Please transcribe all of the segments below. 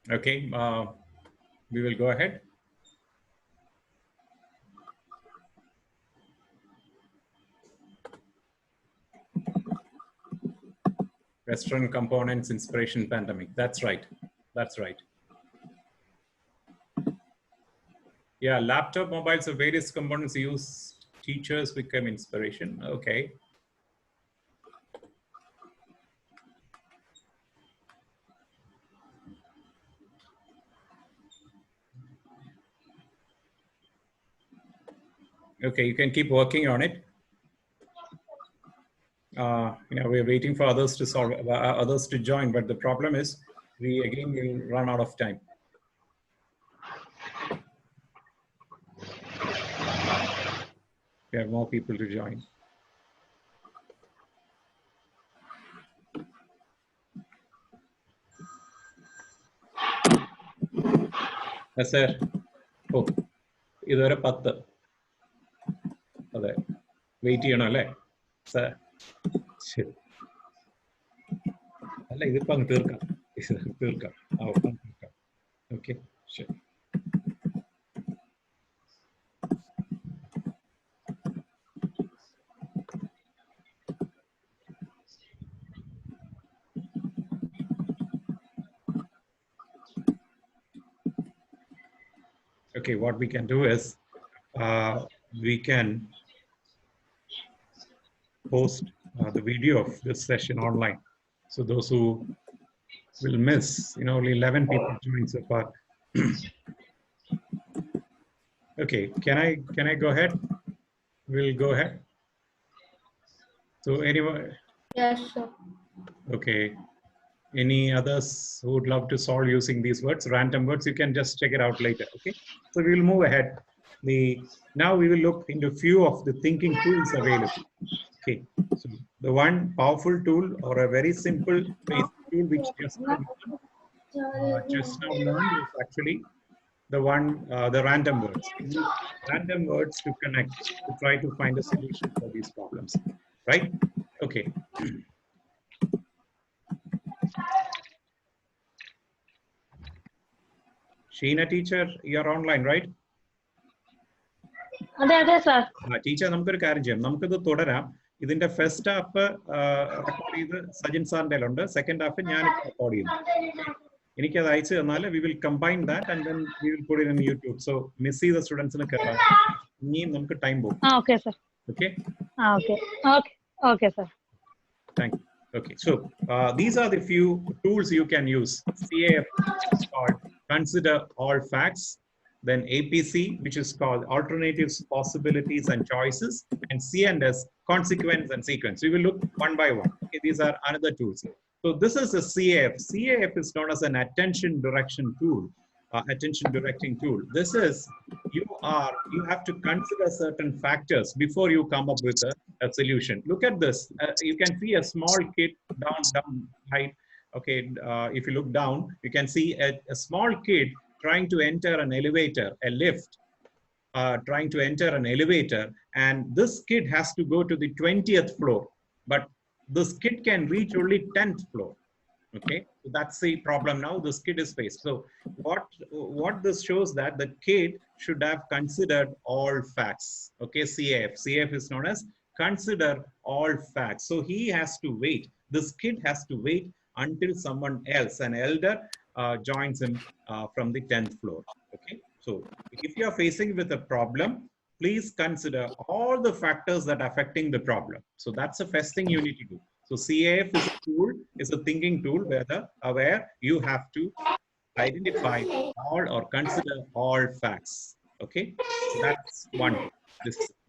Okay, we will go ahead. Western components, inspiration, pandemic. That's right. That's right. Yeah, laptop, mobiles, of various components used. Teachers become inspiration. Okay. Okay, you can keep working on it. We're waiting for others to solve, others to join, but the problem is we again will run out of time. We have more people to join. Yes, sir. Oh, ഇതുവരെ 10. അതെ, wait ചെയ്യണം അല്ലേ sir? ശരി, അല്ല ഇതിപ്പോ അങ്ങ് തീർക്കാം. തീർക്കാം. ഓക്കെ, ശരി. Okay, what we can do is we can post the video of this session online. So those who will miss, only 11 people joined so far. Okay, can I go ahead? We'll go ahead. So anyone? Yes, sir. Okay. Any others who would love to solve using these words, random words? You can just check it out later. Okay. So we will move ahead. Now we will look into few of the thinking tools available. Okay. So the one powerful tool or a very simple basic tool which just now learned is actually the one, the random words. We use random words to connect, to try to find a solution for these problems, right? Okay. Sheena teacher, you're online, right? അതെ sir. Teacher, നമുക്കൊരു കാര്യം ചെയ്യാം, നമുക്കിത് തുടരാം. ഇതിന്റെ first half record ചെയ്ത് സജിൻ സാറിന്റെ ഉണ്ട്, സെക്കൻഡ് ഹാഫ് ഞാൻ റെക്കോർഡ് ചെയ്യുന്നു. എനിക്കത് അയച്ചു തന്നാൽ we will combine that and then we will put it in YouTube. So miss ചെയ്ത സ്റ്റുഡൻസിന് കയറാം, ഇനിയും നമുക്ക് ടൈം പോകും. Okay, sir. Okay. Okay, sir. Thank you. Okay, so these are the few tools you can use. CAF, which is called consider all facts. Then APC, which is called alternatives, possibilities, and choices. And C&S, consequence and sequence. We will look one by one. Okay, these are another tools. So this is a CAF. CAF is known as an attention direction tool. Attention directing tool. This is, you have to consider certain factors before you come up with a solution. Look at this. You can see a small kid down right. Okay, if you look down, you can see a small kid trying to enter an elevator, a lift, trying to enter an elevator, and this kid has to go to the 20th floor, but this kid can reach only 10th floor. Okay, so that's the problem now this kid is faced. So what this shows that the kid should have considered all facts. Okay, CAF is known as consider all facts. So he has to wait, this kid has to wait until someone else, an elder, joins him from the 10th floor. Okay, so if you are facing with a problem, please consider all the factors that are affecting the problem. So that's the first thing you need to do. So CAF is a tool, is a thinking tool where you have to identify all or consider all facts. Okay, so that's one.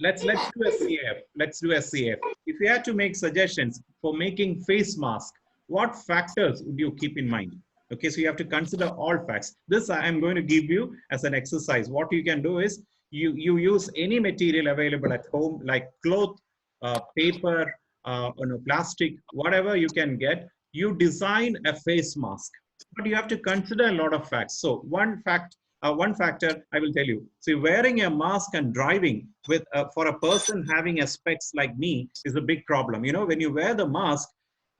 Let's do a CAF. Let's do a CAF. If you had to make suggestions for making face mask, what factors would you keep in mind? Okay, so you have to consider all facts. This I am going to give you as an exercise. What you can do is you use any material available at home, like cloth, paper, plastic, whatever you can get. You design a face mask, but you have to consider a lot of facts. So one factor I will tell you. See, wearing a mask and driving for a person having a specs like me is a big problem. When you wear the mask,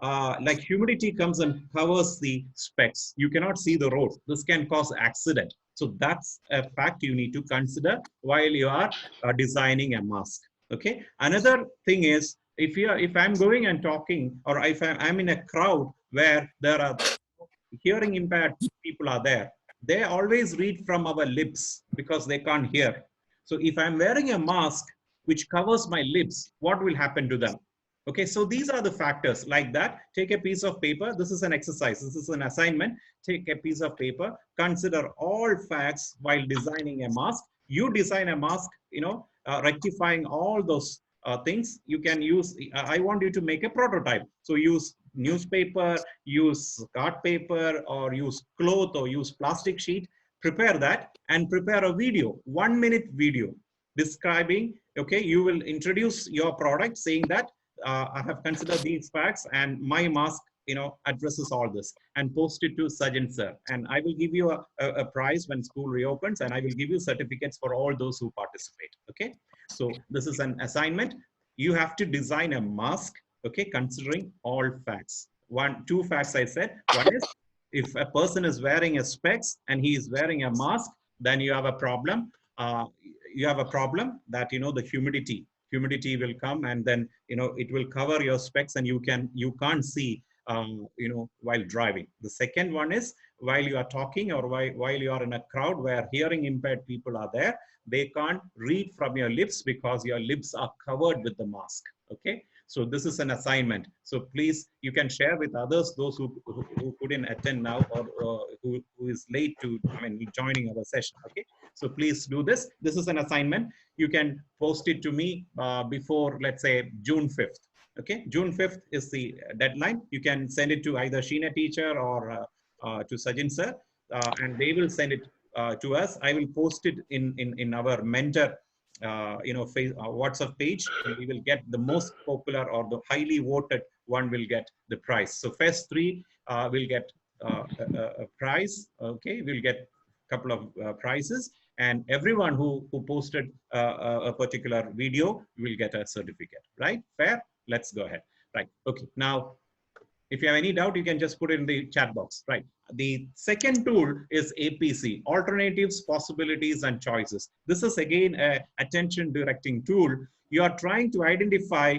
like humidity comes and covers the specs. You cannot see the road. This can cause accident. So that's a fact you need to consider while you are designing a mask. Okay. Another thing is, if I'm going and talking, or if I'm in a crowd where there are hearing impaired people are there, they always read from our lips because they can't hear. So if I'm wearing a mask which covers my lips, what will happen to them? Okay, so these are the factors like that. Take a piece of paper. This is an exercise. This is an assignment. Take a piece of paper. Consider all facts while designing a mask. You design a mask, rectifying all those things. You can use, I want you to make a prototype. So use newspaper, use card paper, or use cloth, or use plastic sheet. Prepare that and prepare a video, 1 minute video describing, okay, you will introduce your product saying that I have considered these facts and my mask, addresses all this, and post it to Sajjan sir. And I will give you a prize when school reopens, and I will give you certificates for all those who participate. Okay. So this is an assignment. You have to design a mask, okay, considering all facts. Two facts I said. One is, if a person is wearing a specs and he is wearing a mask, then you have a problem. You have a problem that, the humidity will come, and then, it will cover your specs, and you can't see, while driving. The second one is, while you are talking, or while you are in a crowd where hearing impaired people are there, they can't read from your lips because your lips are covered with the mask. Okay. So this is an assignment. So please, you can share with others, those who couldn't attend now, or who is late to, joining our session. Okay. So please do this. This is an assignment. You can post it to me before, let's say, June 5th. Okay. June 5th is the deadline. You can send it to either Sheena teacher or to Sajjan sir, and they will send it to us. I will post it in our mentor WhatsApp page, and we will get the most popular or the highly voted one will get the prize. So first three will get a prize. Okay, we'll get a couple of prizes, and everyone who posted a particular video will get a certificate. Right? Fair? Let's go ahead. Right. Okay. Now, if you have any doubt, you can just put it in the chat box, right? The second tool is APC, alternatives, possibilities, and choices. This is again a attention directing tool. You are trying to identify,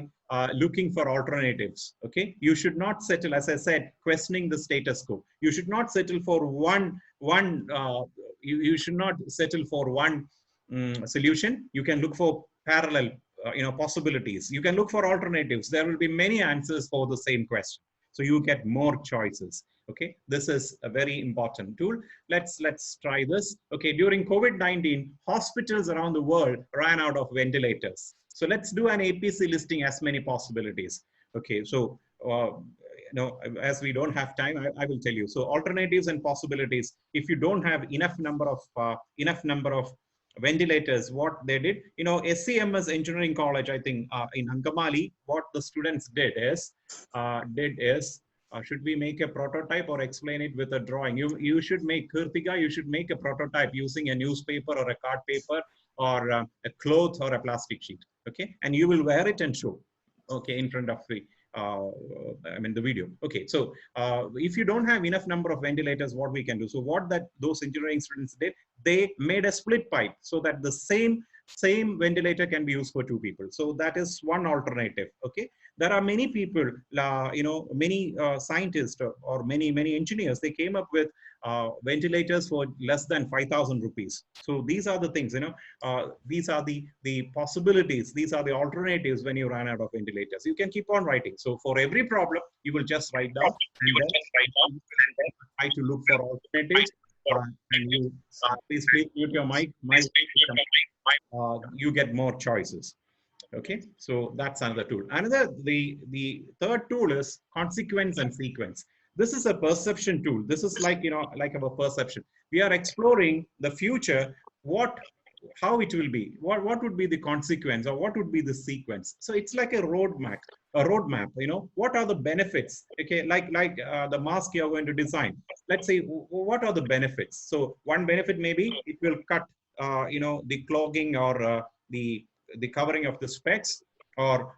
looking for alternatives, okay? You should not settle, as I said, questioning the status quo. You should not settle for you should not settle for one solution. You can look for parallel, possibilities. You can look for alternatives. There will be many answers for the same question. So you get more choices. Okay, this is a very important tool. Let's try this. Okay, during COVID-19, hospitals around the world ran out of ventilators. So let's do an APC listing as many possibilities. Okay, so as we don't have time, I will tell you. So alternatives and possibilities. If you don't have enough number of ventilators, what they did, SCMS Engineering College, I think in Angamali, what the students did is should we make a prototype or explain it with a drawing? You should make, Kirtika, you should make a prototype using a newspaper or a card paper or a cloth or a plastic sheet. Okay, and you will wear it and show, okay, in front of the the video. Okay, so if you don't have enough number of ventilators, what we can do? So what those engineering students did, they made a split pipe so that the same ventilator can be used for two people. So that is one alternative. Okay, there are many people, many scientists or many engineers, they came up with ventilators for less than 5,000 rupees. So these are the things, these are the possibilities. These are the alternatives when you run out of ventilators. You can keep on writing. So for every problem, you will just write down and then try to look for alternatives. And you please mute your mic. You get more choices. Okay, so that's another tool. The third tool is consequence and sequence. This is a perception tool. This is like our perception. We are exploring the future, how it will be, what would be the consequence, or what would be the sequence. So it's like a roadmap. What are the benefits? Okay, like the mask you are going to design. Let's say, what are the benefits? So one benefit maybe it will cut, the clogging or the covering of the specs, or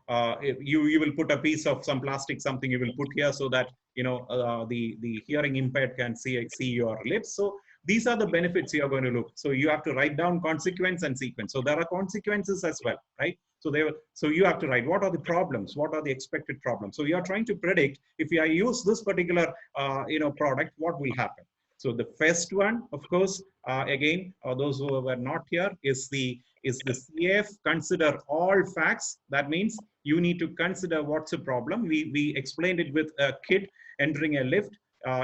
you will put a piece of some plastic, something you will put here so that the hearing impaired can see your lips. So these are the benefits you are going to look. So you have to write down consequence and sequence. So there are consequences as well, right? So you have to write what are the problems, what are the expected problems. So you are trying to predict if I use this particular product, what will happen. So the first one, of course, again, those who were not here, is the CF consider all facts. That means you need to consider what's the problem. We explained it with a kid entering a lift.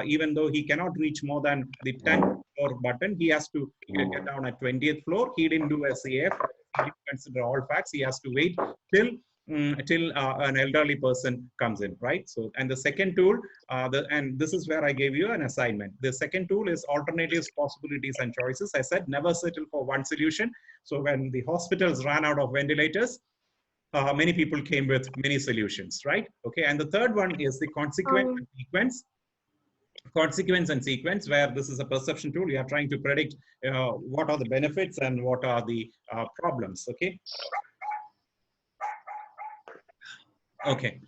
Even though he cannot reach more than the 10th floor button, he has to get down at 20th floor. He didn't do a CF. He didn't consider all facts. He has to wait till an elderly person comes in, right? So, and the second tool, and this is where I gave you an assignment. The second tool is alternatives, possibilities, and choices. I said never settle for one solution. So when the hospitals ran out of ventilators, many people came with many solutions, right? Okay, and the third one is the consequence and sequence. Consequence and sequence, where this is a perception tool. You are trying to predict what are the benefits and what are the problems. Okay. Okay.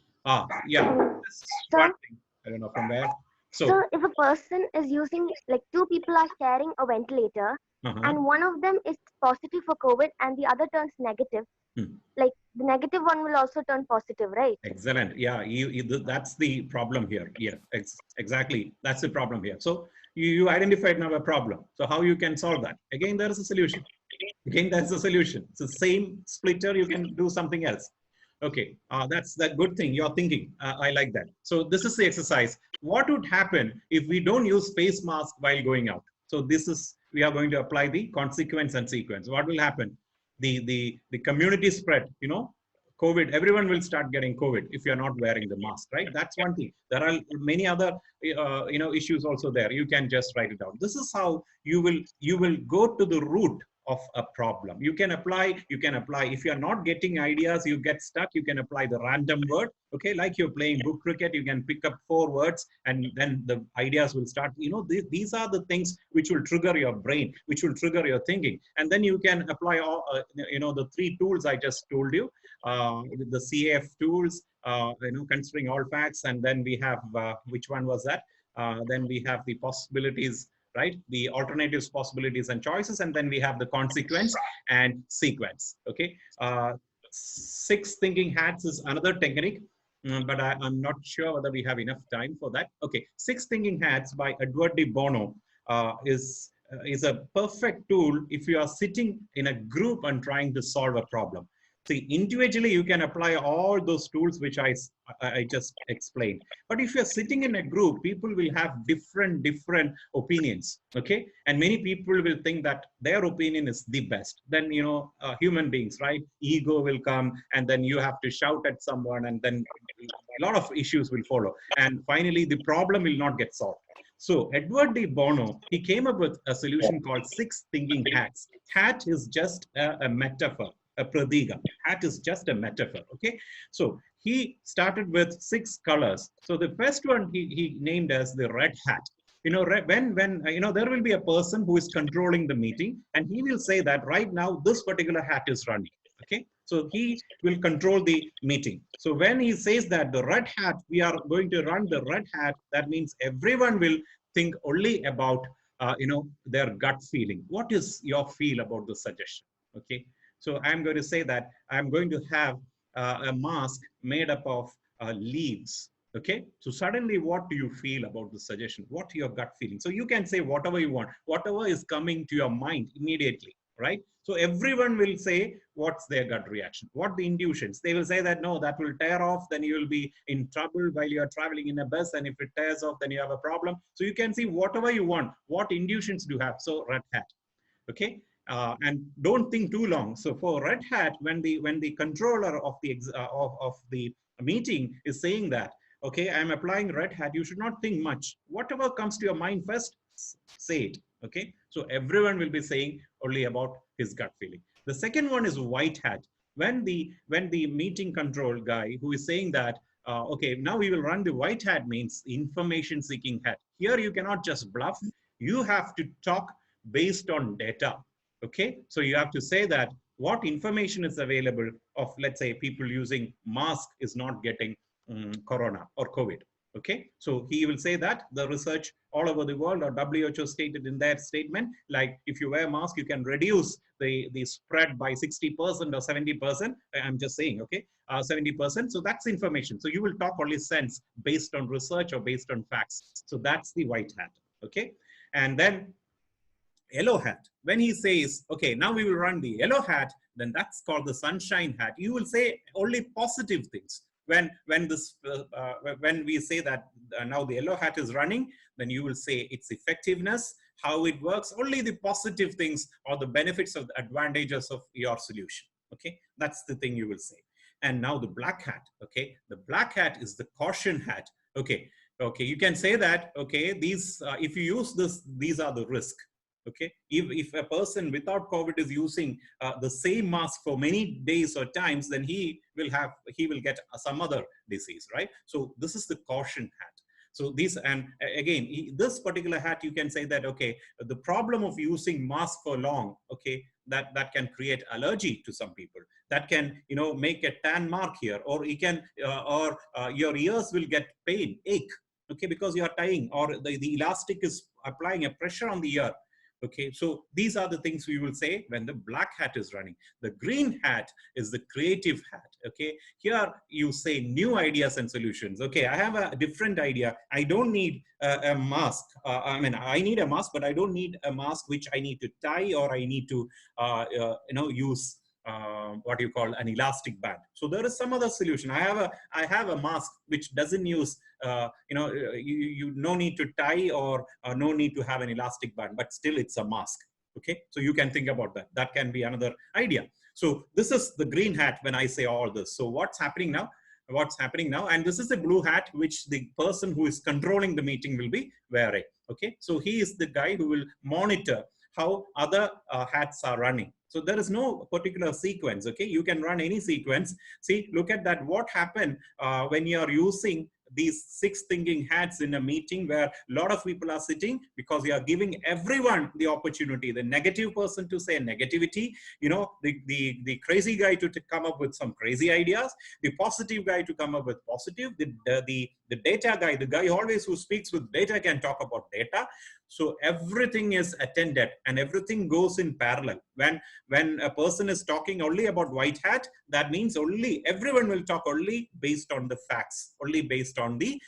Yeah. This one thing. I don't know from where. So if a person is using, like, two people are sharing a ventilator, and one of them is positive for COVID and the other turns negative, like the negative one will also turn positive, right? Excellent. Yeah, that's the problem here. Yeah, exactly. That's the problem here. So you identified now a problem. So how you can solve that? Again, there is a solution. Again, that's the solution. It's the same splitter. You can do something else. Okay, that's the good thing. You're thinking. I like that. So this is the exercise. What would happen if we don't use face mask while going out? So we are going to apply the consequence and sequence. What will happen? The community spread, COVID, everyone will start getting COVID if you're not wearing the mask, right? That's one thing. There are many other, issues also there. You can just write it down. This is how you will go to the root of a problem. You can apply, if you're not getting ideas, you get stuck, you can apply the random word. Okay, like you're playing book cricket, you can pick up 4 words and then the ideas will start. These are the things which will trigger your brain, which will trigger your thinking. And then you can apply all, the 3 tools I just told you, the CF tools, considering all facts. And then we have, which one was that? Then we have the possibilities, right? The alternatives, possibilities, and choices. And then we have the consequence and sequence. Okay. 6 thinking hats is another technique, but I'm not sure whether we have enough time for that. Okay. 6 thinking hats by Edward de Bono is a perfect tool if you are sitting in a group and trying to solve a problem. See, individually, you can apply all those tools which I just explained. But if you're sitting in a group, people will have different opinions, okay? And many people will think that their opinion is the best. Then, human beings, right? Ego will come, and then you have to shout at someone, and then a lot of issues will follow. And finally, the problem will not get solved. So Edward de Bono, he came up with a solution called 6 thinking hats. Hat is just a metaphor. A pradhiga. Hat is just a metaphor. Okay, so he started with 6 colors. So the first one he named as the red hat. When there will be a person who is controlling the meeting, and he will say that right now this particular hat is running. Okay, so he will control the meeting. So when he says that the red hat, we are going to run the red hat, that means everyone will think only about their gut feeling. What is your feel about the suggestion? Okay. So I'm going to say that I'm going to have a mask made up of leaves. Okay. So suddenly, what do you feel about the suggestion? What your gut feeling? So you can say whatever you want, whatever is coming to your mind immediately, right? So everyone will say what's their gut reaction, what the intuitions. They will say that no, that will tear off. Then you will be in trouble while you are traveling in a bus, and if it tears off, then you have a problem. So you can see whatever you want. What intuitions do you have? So red hat. Okay. And don't think too long. So for red hat, when the controller of the meeting is saying that, okay, I'm applying red hat, you should not think much. Whatever comes to your mind first, say it. Okay, so everyone will be saying only about his gut feeling. The second one is white hat. When the meeting control guy who is saying that, okay, now we will run the white hat, means information seeking hat. Here you cannot just bluff. You have to talk based on data. Okay, so you have to say that what information is available of, let's say, people using mask is not getting corona or COVID. Okay, so he will say that the research all over the world, or WHO stated in their statement, like if you wear a mask, you can reduce the spread by 60% or 70%. I'm just saying, okay, 70%. So that's information. So you will talk only sense based on research or based on facts. So that's the white hat. Okay, and then yellow hat, when he says, okay, now we will run the yellow hat, then that's called the sunshine hat. You will say only positive things. When we say that now the yellow hat is running, then you will say its effectiveness, how it works, only the positive things or the benefits of the advantages of your solution. Okay, that's the thing you will say. And now the black hat. Okay, the black hat is the caution hat. Okay, you can say that, okay, these if you use this, these are the risk. Okay, if a person without COVID is using the same mask for many days or times, then he will get some other disease, right? So this is the caution hat. So these, and again, this particular hat, you can say that, okay, the problem of using mask for long, okay, that can create allergy to some people. That can, make a tan mark here, or you can, your ears will get pain, ache, okay, because you are tying, or the elastic is applying a pressure on the ear. Okay, so these are the things we will say when the black hat is running. The green hat is the creative hat. Okay, here you say new ideas and solutions. Okay, I have a different idea. I don't need a mask. I need a mask, but I don't need a mask which I need to tie, or I need to, use what you call an elastic band. So there is some other solution. I have a mask which doesn't use you no need to tie, or no need to have an elastic band, but still it's a mask. Okay, so you can think about that. That can be another idea. So this is the green hat when I say all this. So what's happening now? And this is the blue hat which the person who is controlling the meeting will be wearing. Okay, so he is the guy who will monitor how other hats are running. So there is no particular sequence. Okay, you can run any sequence. See, look at that. What happened when you are using these 6 thinking hats in a meeting where a lot of people are sitting, because you are giving everyone the opportunity, the negative person to say negativity, the crazy guy to come up with some crazy ideas, the positive guy to come up with positive, the data guy, the guy always who speaks with data can talk about data. So everything is attended and everything goes in parallel. When a person is talking only about white hat, that means everyone will talk only based on the facts, only based on the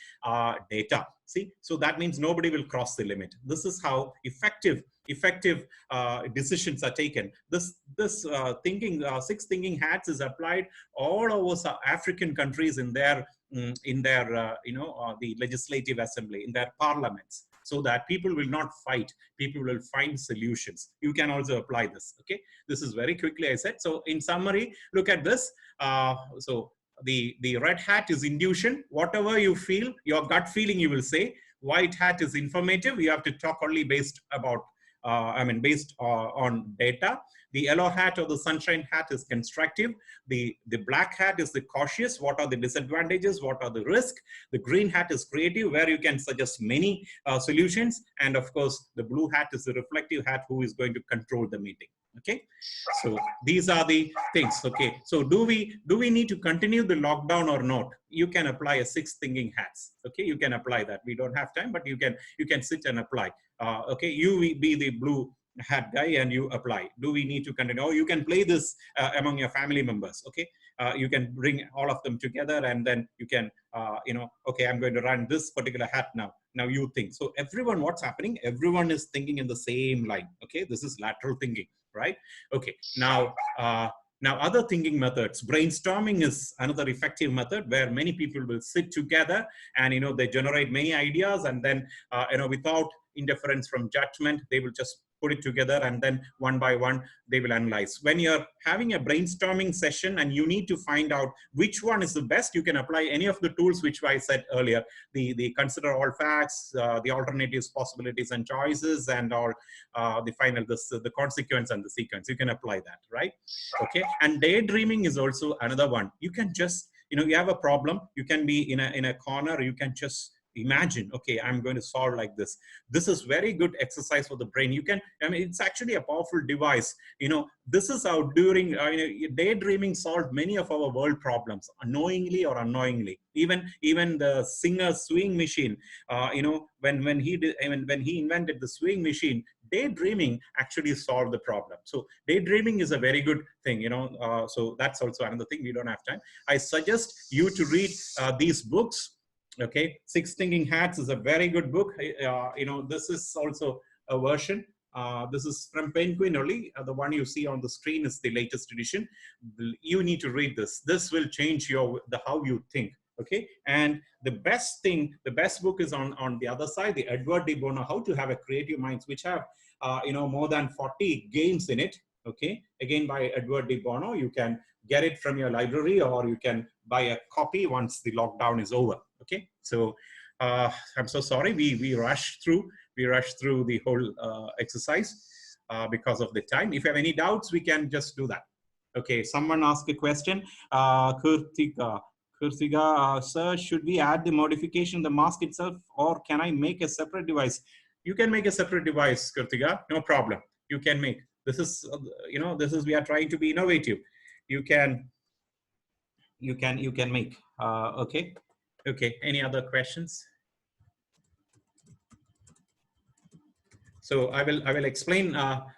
data. See, so that means nobody will cross the limit. This is how effective decisions are taken. This 6 thinking hats is applied all over African countries in their the legislative assembly, in their parliaments, so that people will not fight, people will find solutions. You can also apply this. Okay, this is very quickly I said. So in summary, look at this. So the red hat is intuition. Whatever you feel, your gut feeling, you will say. White hat is informative. You have to talk only based about based on data. The yellow hat or the sunshine hat is constructive. The black hat is the cautious. What are the disadvantages? What are the risks? The green hat is creative, where you can suggest many solutions. And of course, the blue hat is the reflective hat, who is going to control the meeting. Okay, so these are the things. Okay, so do we need to continue the lockdown or not? You can apply a 6 thinking hats. Okay, you can apply that. We don't have time, but you can sit and apply. Okay, you be the blue hat guy and you apply. Do we need to continue? Or you can play this among your family members. Okay, you can bring all of them together, and then you can okay, I'm going to run this particular hat now. Now you think. So everyone, what's happening? Everyone is thinking in the same line. Okay, this is lateral thinking, right? Okay, now other thinking methods. Brainstorming is another effective method where many people will sit together and they generate many ideas, and then without interference from judgment, they will just put it together, and then one by one they will analyze. When you're having a brainstorming session and you need to find out which one is the best, you can apply any of the tools which I said earlier. The consider all facts, the alternatives, possibilities and choices, and all the final, the consequence and the sequence. You can apply that, right? Okay, and daydreaming is also another one. You can just you have a problem, you can be in a corner, you can just imagine, okay, I'm going to solve like this. This is very good exercise for the brain. You can, I mean, it's actually a powerful device. You know, this is how during daydreaming solved many of our world problems, knowingly or unknowingly. Even the singer swing machine, when he invented the swing machine, daydreaming actually solved the problem. So daydreaming is a very good thing, so that's also another thing. We don't have time. I suggest you to read these books. Okay, Six Thinking Hats is a very good book. This is also a version. This is from Penguin only. The one you see on the screen is the latest edition. You need to read this. This will change how you think. Okay, and the best book is on the other side, the Edward de Bono, How to Have a Creative Minds, which have more than 40 games in it. Okay, again by Edward de Bono. You can get it from your library, or you can buy a copy once the lockdown is over. Okay, so I'm so sorry we rushed through the whole exercise because of the time. If you have any doubts, we can just do that. Okay, someone asked a question. Kurtiga, sir, should we add the modification in the mask itself, or can I make a separate device? You can make a separate device, Kurtiga, no problem. You can make. This is, we are trying to be innovative. You can make. Okay. Any other questions? So I will explain that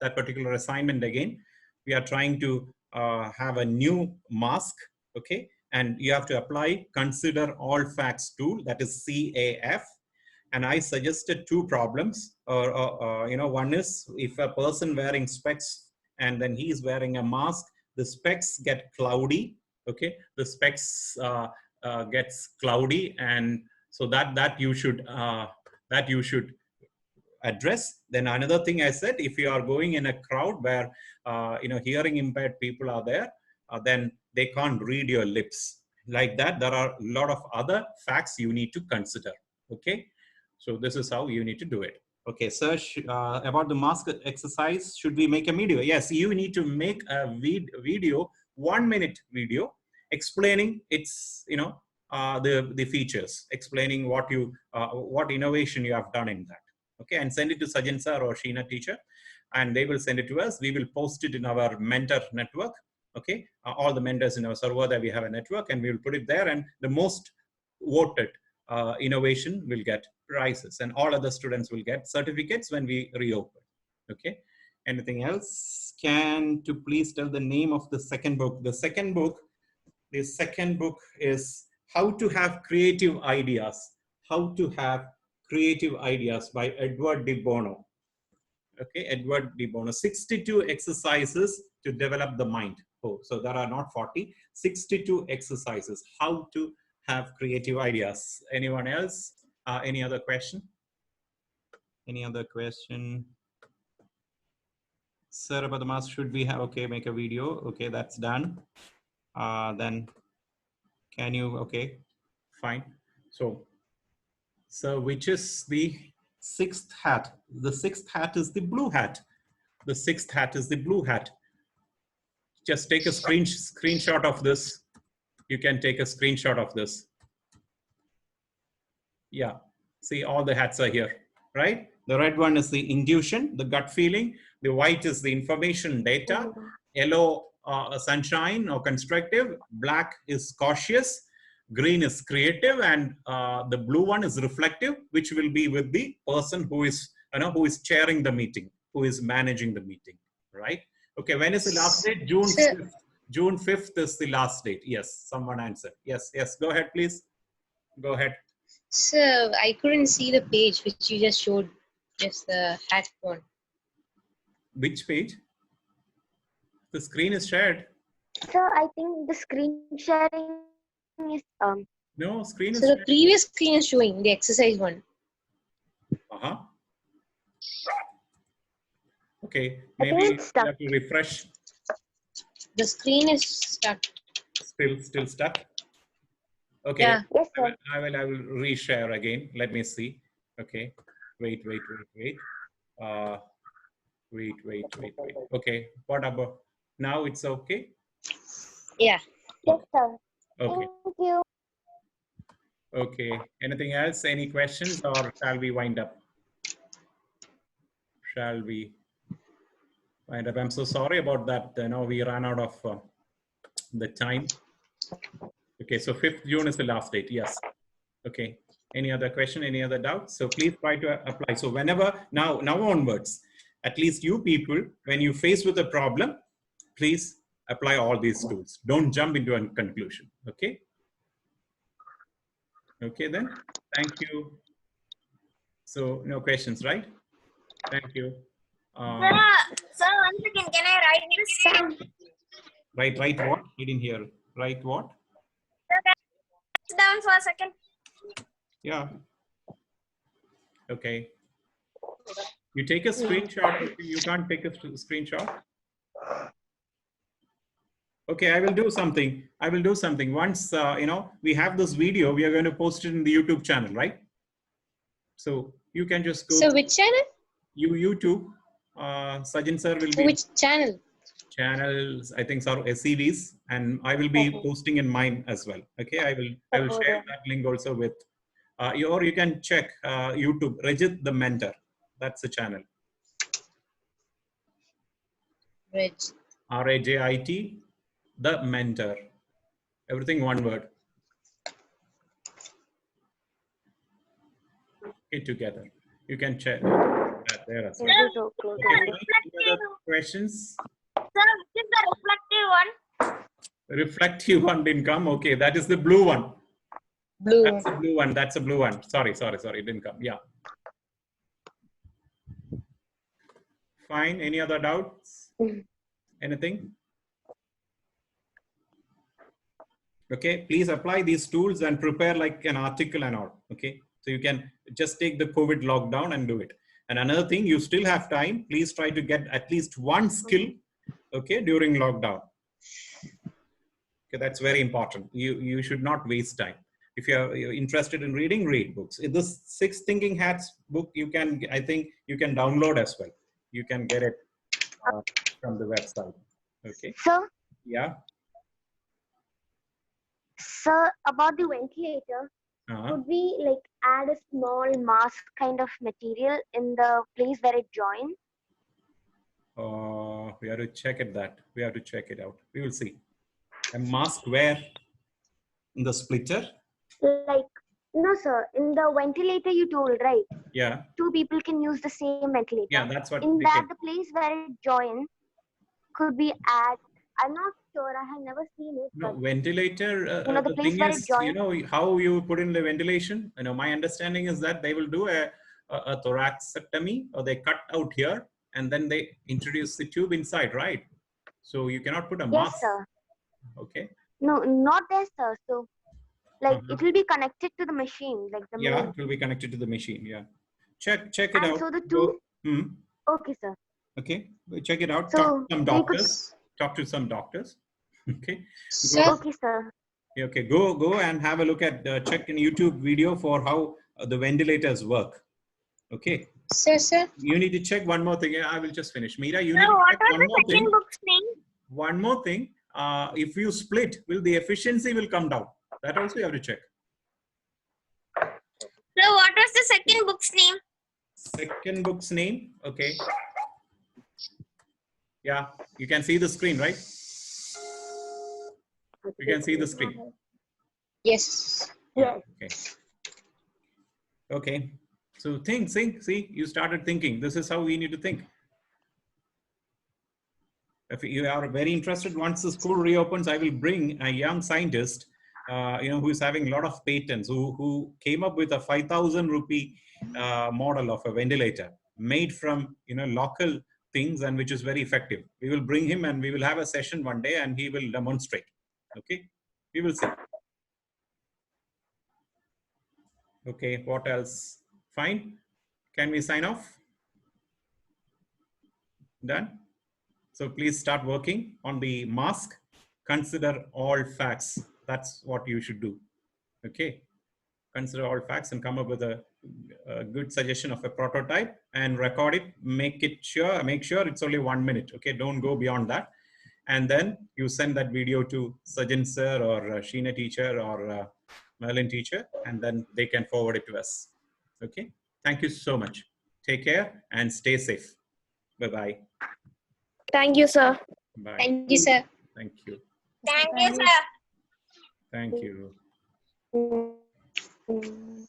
that particular assignment again. We are trying to have a new mask. Okay, and you have to apply Consider All Facts tool, that is CAF. And I suggested two problems. One is, if a person wearing specs and then he is wearing a mask, the specs get cloudy. Okay, the specs gets cloudy, and so that you should address. Then another thing I said, if you are going in a crowd where hearing impaired people are there, then they can't read your lips. Like that, there are a lot of other facts you need to consider. Okay, so this is how you need to do it. Okay, search about the mask exercise. Should we make a video? Yes, you need to make a video, 1 minute video, explaining its the features, explaining what innovation you have done in that. Okay, and send it to Sajan sir or Sheena teacher, and they will send it to us. We will post it in our mentor network. Okay, all the mentors in our Sarvodaya, we have a network, and we will put it there, and the most voted innovation will get prizes, and all other students will get certificates when we reopen. Okay, anything else? Can to please tell the name of the second book? The second book is How to Have Creative Ideas. How to Have Creative Ideas by Edward de Bono. Okay, Edward de Bono. 62 exercises to develop the mind. Oh, so there are not 40, 62 exercises. How to have creative ideas. Anyone else? Any other question? Any other question? Sir, about the mask, should we have, okay, make a video. Okay, that's done. Then can you, okay, fine. So which is the sixth hat? The sixth hat is the blue hat. The sixth hat is the blue hat. Just take a screenshot of this. You can take a screenshot of this. Yeah, see, all the hats are here, right? The red one is the intuition, the gut feeling. The white is the information data. Yellow, sunshine or constructive. Black is cautious. Green is creative, and the blue one is reflective, which will be with the person who is chairing the meeting, who is managing the meeting, right? Okay, when is the last date? June 5th. June 5th is the last date. Yes, someone answered. Yes, go ahead, please. Go ahead. So I couldn't see the page which you just showed, just the hat one. Which page? The screen is shared. Sir, I think the screen sharing is No, screen is so the shared. previous screen is showing the exercise one. Okay, maybe you have to refresh. The screen is stuck. Still stuck. Okay, Yeah. yes, sir. I will reshare again. Let me see. Okay, wait. Wait. Okay, what about now? It's okay. Yeah. Yes, sir. Okay. Thank you. Okay. Anything else? Any questions, or shall we wind up? Shall we wind up? I'm so sorry about that. We ran out of the time. Okay, so 5th June is the last date. Yes. Okay. Any other question? Any other doubts? So please try to apply. So whenever now onwards, at least you people, when you face with a problem, please apply all these tools. Don't jump into a conclusion. Okay. Okay then. Thank you. So no questions, right? Thank you. Sir, once again, can I write this? Write what? I didn't hear. Write what? Down for a second. Yeah. Okay. You take a screenshot. You can't take a screenshot. Okay, I will do something. Once we have this video, we are going to post it in the YouTube channel, right? So you can just go. So which channel? YouTube. Sajin sir will be. Which channel? Channels, I think, are SCVs, and I will be posting in mine as well. Okay, I will share that link also with. Or you can check YouTube, Rajit the Mentor. That's the channel. RAJIT, the Mentor. Everything one word. Okay, together. You can check that there as well. Okay, any other questions? Sir, which is the reflective one? Reflective one didn't come. Okay, that is the blue one. Blue. That's a blue one. That's a blue one. Sorry. It didn't come. Yeah. Fine. Any other doubts? Anything? Okay. Please apply these tools and prepare like an article and all. Okay. So you can just take the COVID lockdown and do it. And another thing, you still have time. Please try to get at least one skill. Okay. During lockdown. Okay. That's very important. You should not waste time. If you're interested in reading, read books. In this 6 Thinking Hats book, I think you can download as well. You can get it from the website. Okay. Sir? Yeah. Sir, about the ventilator, could we like add a small mask kind of material in the place where it joins? We have to check it out. We will see. A mask where? In the splitter? Like, no, sir. In the ventilator you told, right? Yeah. 2 people can use the same ventilator. Yeah, that's what. In that, the place where it joins, could we add? I'm not sure. I have never seen it. No, ventilator. The place where it joins. How you put in the ventilation. My understanding is that they will do a thoraxectomy, or they cut out here and then they introduce the tube inside, right? So you cannot put a mask. Yes, sir. Okay. No, not there, sir. So, like, it will be connected to the machine, like the. Yeah, it will be connected to the machine. Yeah. Check it out. So the two. Okay, sir. Okay, check it out. So talk to some doctors. Okay. Okay, sir. Okay, go and have a look at check in YouTube video for how the ventilators work. Okay. Sir. You need to check one more thing. I will just finish. Meera, you need Sir, to what check was one the more second thing. book's name? One more thing. If you split, will the efficiency will come down? That also you have to check. Sir, what was the second book's name? Second book's name. Okay. Yeah, you can see the screen, right? You can see the screen. Yes. Yes. Okay. Okay. So think, see, you started thinking. This is how we need to think. If you are very interested, once the school reopens, I will bring a young scientist, who is having a lot of patents, who came up with a 5,000 rupee model of a ventilator made from, local things, and which is very effective. We will bring him and we will have a session one day and he will demonstrate. Okay. We will see. Okay. What else? Fine. Can we sign off? Done. So please start working on the mask. Consider all facts. That's what you should do. Okay. Consider all facts and come up with a good suggestion of a prototype and record it. Make sure it's only 1 minute. Okay. Don't go beyond that. And then you send that video to Sajjan sir or Sheena teacher or Merlin teacher, and then they can forward it to us. Okay. Thank you so much. Take care and stay safe. Bye-bye. Thank you, sir. Bye. Thank you, sir. Thank you. Thank you, sir. Thank you. Mm.